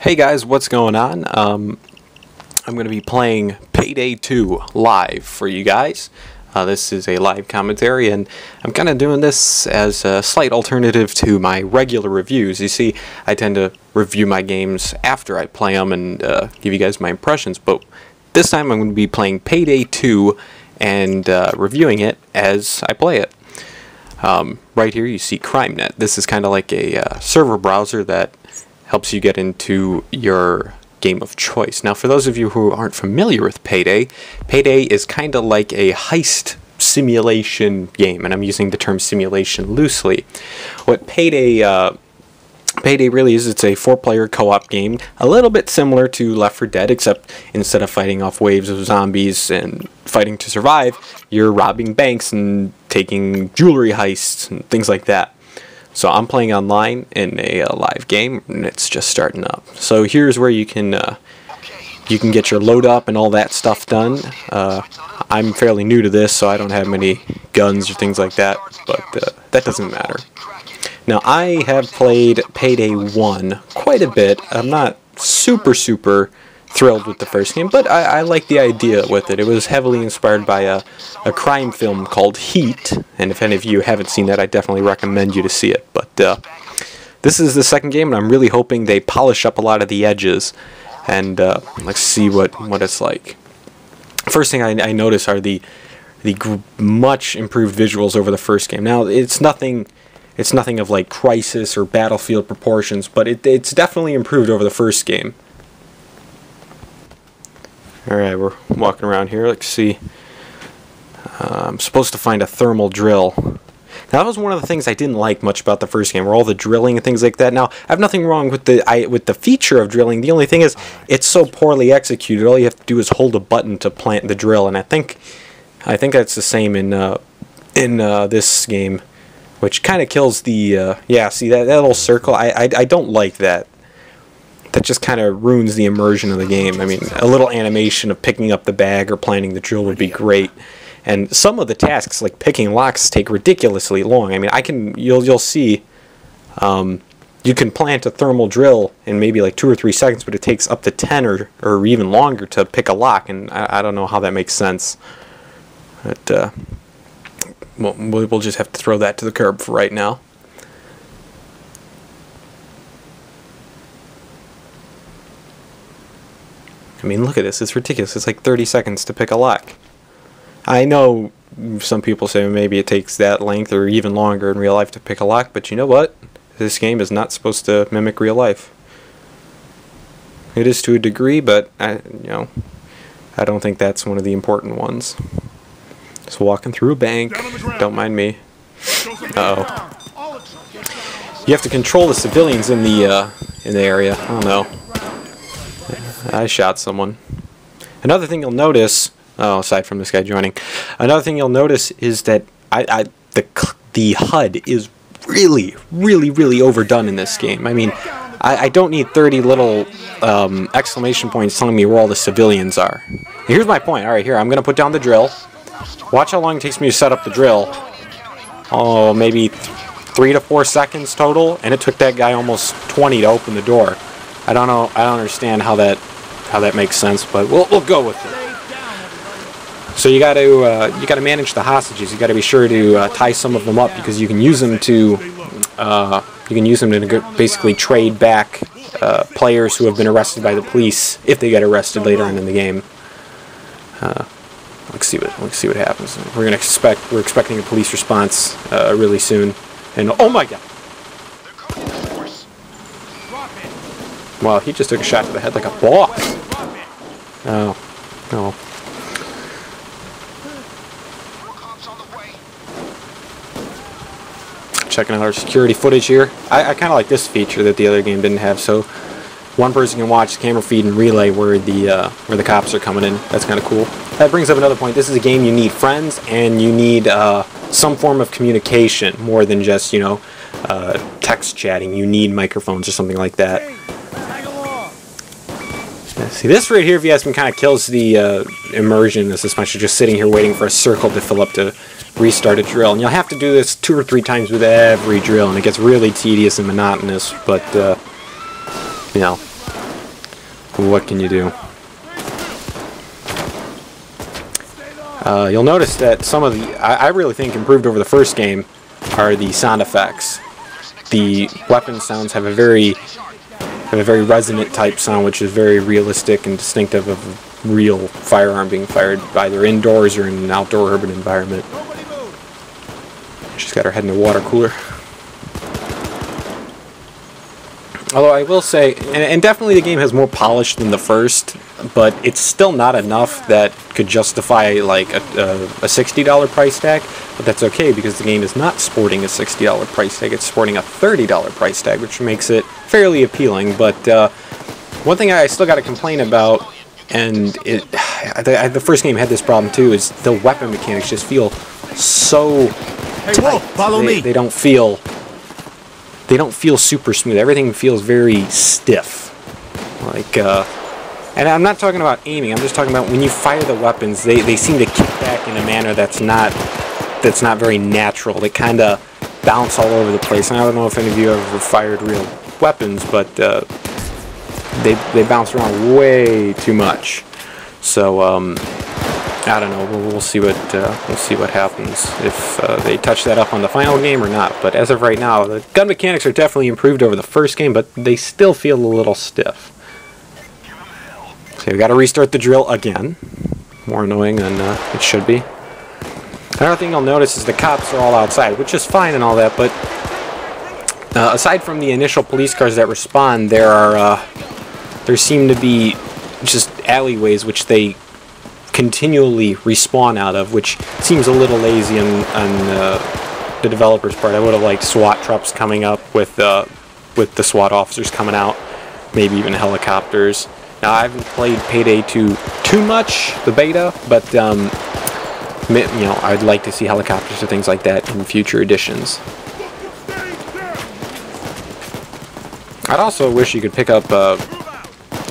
Hey guys, what's going on? I'm going to be playing Payday 2 live for you guys. This is a live commentary, and I'm kind of doing this as a slight alternative to my regular reviews. You see, I tend to review my games after I play them and give you guys my impressions, but this time I'm going to be playing Payday 2 and reviewing it as I play it. Right here you see CrimeNet. This is kind of like a server browser that helps you get into your game of choice. Now, for those of you who aren't familiar with Payday, Payday is kind of like a heist simulation game, and I'm using the term simulation loosely. What Payday really is, it's a 4-player co-op game, a little bit similar to Left 4 Dead, except instead of fighting off waves of zombies and fighting to survive, you're robbing banks and taking jewelry heists and things like that. So I'm playing online in a live game, and it's just starting up. So here's where you can get your load up and all that stuff done. I'm fairly new to this, so I don't have many guns or things like that, but that doesn't matter. Now, I have played Payday 1 quite a bit. I'm not super thrilled with the first game, but I like the idea with it. It was heavily inspired by a crime film called Heat, and if any of you haven't seen that, I definitely recommend you to see it. But this is the second game, and I'm really hoping they polish up a lot of the edges, and let's see what it's like. First thing I notice are the much improved visuals over the first game. Now, it's nothing of like Crisis or Battlefield proportions, but it's definitely improved over the first game. Alright, we're walking around here. Let's see. I'm supposed to find a thermal drill. Now, that was one of the things I didn't like much about the first game, were all the drilling and things like that. Now, I have nothing wrong with the feature of drilling. The only thing is, it's so poorly executed. All you have to do is hold a button to plant the drill, and I think that's the same in this game, which kind of kills the yeah. See that little circle? I don't like that. That just kind of ruins the immersion of the game. I mean, a little animation of picking up the bag or planting the drill would be great. And some of the tasks, like picking locks, take ridiculously long. I mean, you'll see, you can plant a thermal drill in maybe like 2 or 3 seconds, but it takes up to 10 or even longer to pick a lock, and I don't know how that makes sense. But we'll just have to throw that to the curb for right now. I mean, look at this. It's ridiculous. It's like 30 seconds to pick a lock. I know some people say maybe it takes that length or even longer in real life to pick a lock, but you know what? This game is not supposed to mimic real life. It is to a degree, but I don't think that's one of the important ones. Just walking through a bank. Don't mind me. Uh-oh. You have to control the civilians in the area. I don't know. I shot someone. Another thing you'll notice, aside from this guy joining, another thing you'll notice is that the HUD is really overdone in this game. I mean, I don't need 30 little exclamation points telling me where all the civilians are. Here's my point. All right, here, I'm going to put down the drill. Watch how long it takes me to set up the drill. Oh, maybe 3 to 4 seconds total, and it took that guy almost 20 to open the door. I don't know. I don't understand how that makes sense, but we'll go with it. So you got to manage the hostages. You got to be sure to tie some of them up, because you can use them to basically trade back players who have been arrested by the police if they get arrested later on in the game. Let's see what happens. We're expecting a police response really soon. And oh my God! Wow, he just took a shot to the head like a boss. Oh. Checking out our security footage here. I kind of like this feature that the other game didn't have. So one person can watch the camera feed and relay where the cops are coming in. That's kind of cool. That brings up another point. This is a game you need friends, and you need some form of communication more than just text chatting. You need microphones or something like that. See, this right here, if you ask me, kind of kills the immersion in the suspension, just sitting here waiting for a circle to fill up to restart a drill. And you'll have to do this 2 or 3 times with every drill, and it gets really tedious and monotonous, but, you know, what can you do? You'll notice that some of the, I really think improved over the first game, are the sound effects. The weapon sounds have a very resonant type sound, which is very realistic and distinctive of a real firearm being fired either indoors or in an outdoor urban environment. She's got her head in the water cooler. Although I will say, and definitely the game has more polish than the first, but it's still not enough that could justify like a $60 price tag. But that's okay because the game is not sporting a $60 price tag; it's sporting a $30 price tag, which makes it fairly appealing. But one thing I still got to complain about, and the first game had this problem too, is the weapon mechanics just feel so tight. Hey, Wolf, follow me. They don't feel super smooth. Everything feels very stiff. Like, and I'm not talking about aiming. I'm just talking about when you fire the weapons, they seem to kick back in a manner that's not very natural. They kind of bounce all over the place. And I don't know if any of you have ever fired real weapons, but they bounce around way too much. So I don't know. We'll see what happens if they touch that up on the final game or not. But as of right now, the gun mechanics are definitely improved over the first game, but they still feel a little stiff. So we got to restart the drill again. More annoying than it should be. Another thing you'll notice is the cops are all outside, which is fine and all that. But aside from the initial police cars that respond, there seem to be just alleyways which they continually respawn out of, which seems a little lazy on the developers' part. I would have liked SWAT trucks coming up with the SWAT officers coming out, maybe even helicopters. Now I haven't played Payday 2 too much, the beta, but you know, I'd like to see helicopters or things like that in future editions. I'd also wish you could pick up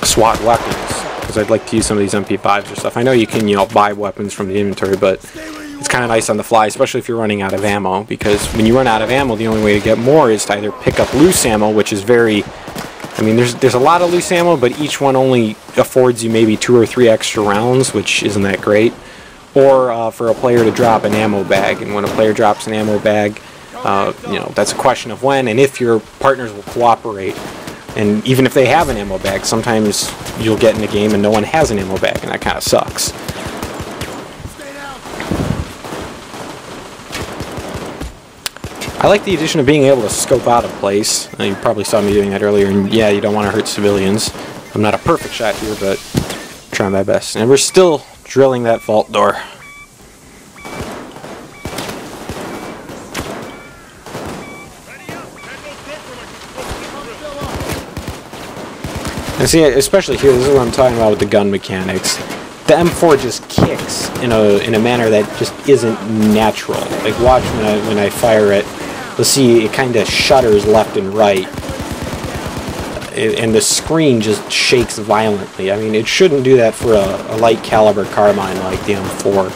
SWAT weapons, because I'd like to use some of these MP5s or stuff. I know you can, you know, buy weapons from the inventory, but it's kind of nice on the fly, especially if you're running out of ammo, because when you run out of ammo, the only way to get more is to either pick up loose ammo, which is very, I mean, there's a lot of loose ammo, but each one only affords you maybe 2 or 3 extra rounds, which isn't that great, or for a player to drop an ammo bag. And when a player drops an ammo bag, you know, that's a question of when and if your partners will cooperate. And even if they have an ammo bag, sometimes you'll get in a game and no one has an ammo bag, and that kind of sucks. I like the addition of being able to scope out a place. You probably saw me doing that earlier, and yeah, you don't want to hurt civilians. I'm not a perfect shot here, but I'm trying my best. And we're still drilling that vault door. And see, especially here, this is what I'm talking about with the gun mechanics. The M4 just kicks in a manner that just isn't natural. Like, watch when I fire it. You'll see it kind of shudders left and right, and the screen just shakes violently. I mean, it shouldn't do that for a light caliber carbine like the M4.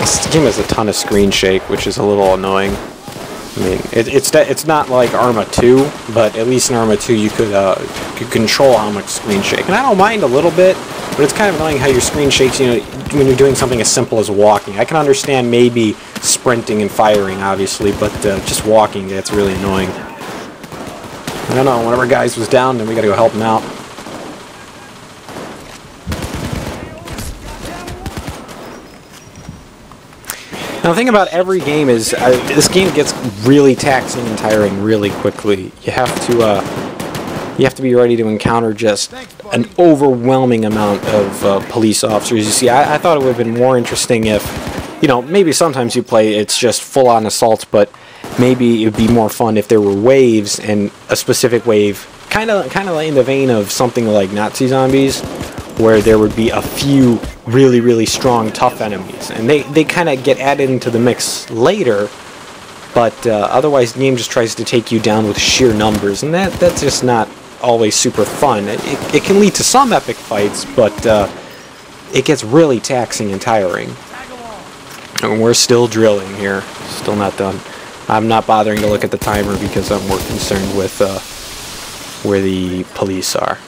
This game has a ton of screen shake, which is a little annoying. I mean, it's not like Arma 2, but at least in Arma 2 you could control how much screen shake. And I don't mind a little bit, but it's kind of annoying how your screen shakes, you know, when you're doing something as simple as walking. I can understand maybe sprinting and firing, obviously, but just walking, that's really annoying. I don't know, one of our guys was down, and we gotta go help him out. Now the thing about every game is, this game gets really taxing and tiring really quickly. You have to be ready to encounter just an overwhelming amount of police officers. You see, I thought it would have been more interesting if, you know, maybe sometimes you play it's just full-on assaults, but maybe it would be more fun if there were waves, and a specific wave, kind of in the vein of something like Nazi Zombies, where there would be a few really, really strong, tough enemies. And they kind of get added into the mix later, but otherwise the game just tries to take you down with sheer numbers, and that's just not always super fun. It can lead to some epic fights, but it gets really taxing and tiring. And we're still drilling here, still not done. I'm not bothering to look at the timer because I'm more concerned with where the police are.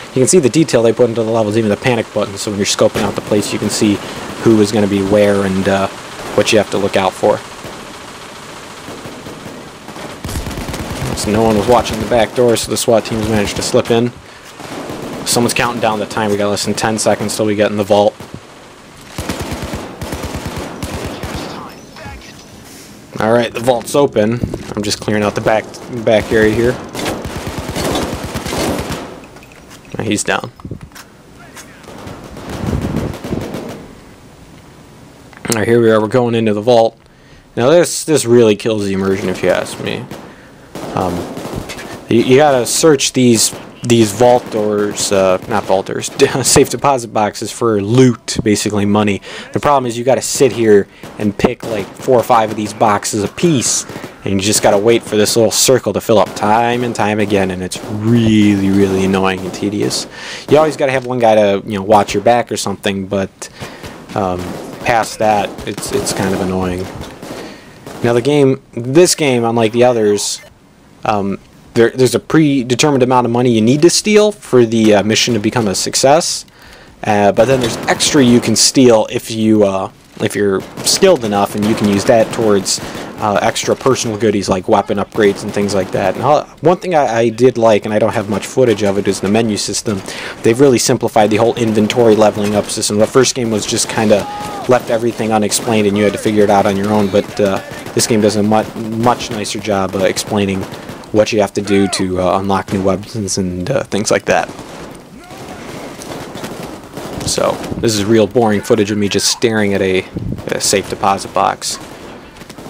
You can see the detail they put into the levels, even the panic button, so when you're scoping out the place you can see who is going to be where and what you have to look out for. So no one was watching the back door, so the SWAT teams managed to slip in. Someone's counting down the time. We got less than 10 seconds till we get in the vault. Alright, the vault's open. I'm just clearing out the back area here. He's down. Alright, here we are. We're going into the vault. Now this really kills the immersion if you ask me. You gotta search these vault doors, not vault doors, safe deposit boxes for loot, basically money. The problem is you gotta sit here and pick like 4 or 5 of these boxes a piece, and you just gotta wait for this little circle to fill up time and time again, and it's really, really annoying and tedious. You always gotta have one guy to, you know, watch your back or something, but past that, it's kind of annoying. Now this game, unlike the others, there's a predetermined amount of money you need to steal for the mission to become a success, but then there's extra you can steal if you're skilled enough, and you can use that towards extra personal goodies like weapon upgrades and things like that. And one thing I did like, and I don't have much footage of it, is the menu system. They've really simplified the whole inventory leveling up system. The first game was just kind of left everything unexplained and you had to figure it out on your own, but this game does a much nicer job explaining what you have to do to unlock new weapons and things like that. So this is real boring footage of me just staring at a safe deposit box.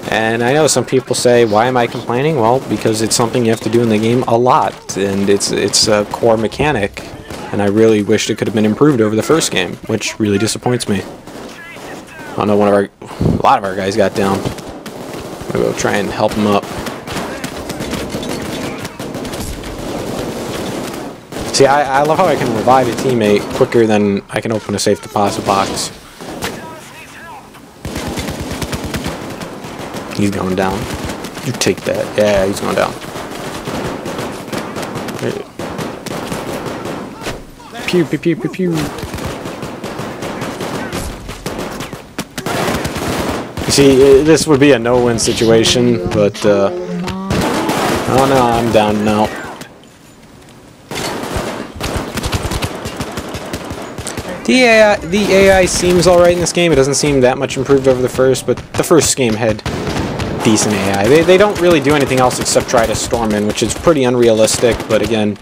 And I know some people say, why am I complaining? Well, because it's something you have to do in the game a lot, and it's a core mechanic, and I really wished it could have been improved over the first game, which really disappoints me. I know a lot of our guys got down. I'm gonna go try and help them up. See, I love how I can revive a teammate quicker than I can open a safe deposit box. He's going down. You take that. Yeah, he's going down. Pew, pew, pew, pew, pew. You see, this would be a no-win situation, but, oh no, I'm down now. The AI seems alright in this game. It doesn't seem that much improved over the first, but the first game had decent AI. They don't really do anything else except try to storm in, which is pretty unrealistic, but again,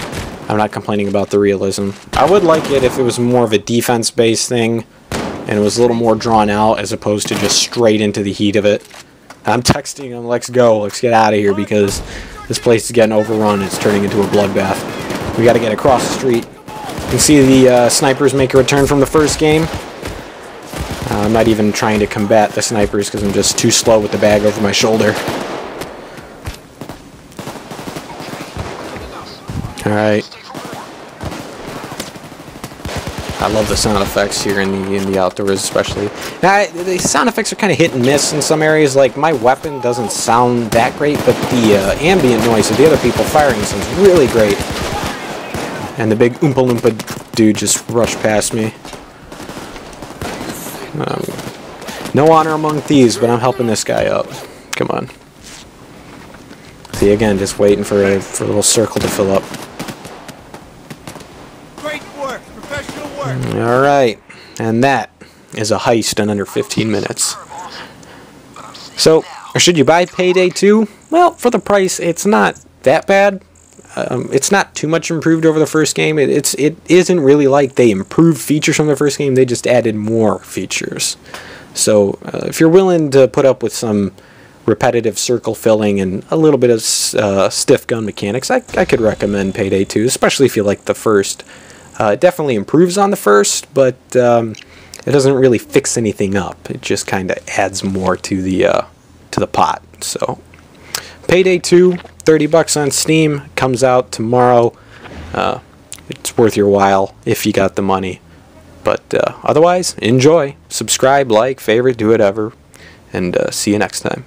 I'm not complaining about the realism. I would like it if it was more of a defense-based thing, and it was a little more drawn out, as opposed to just straight into the heat of it. I'm texting them, let's go, let's get out of here, because this place is getting overrun, it's turning into a bloodbath. We gotta get across the street. You can see the snipers make a return from the first game. I'm not even trying to combat the snipers because I'm just too slow with the bag over my shoulder. Alright. I love the sound effects here in the outdoors especially. Now, the sound effects are kind of hit and miss in some areas. Like, my weapon doesn't sound that great, but the ambient noise of the other people firing sounds really great. And the big Oompa Loompa dude just rushed past me. No honor among thieves, but I'm helping this guy up. Come on. See, again, just waiting for a little circle to fill up. Great work, professional work. All right, and that is a heist in under 15 minutes. So, should you buy Payday 2? Well, for the price, it's not that bad. It's not too much improved over the first game. It isn't really like they improved features from the first game. They just added more features. So if you're willing to put up with some repetitive circle filling and a little bit of stiff gun mechanics, I could recommend Payday 2, especially if you like the first. It definitely improves on the first, but it doesn't really fix anything up. It just kind of adds more to the pot. So Payday 2, $30 on Steam, comes out tomorrow. It's worth your while if you got the money. But otherwise, enjoy. Subscribe, like, favorite, do whatever. And see you next time.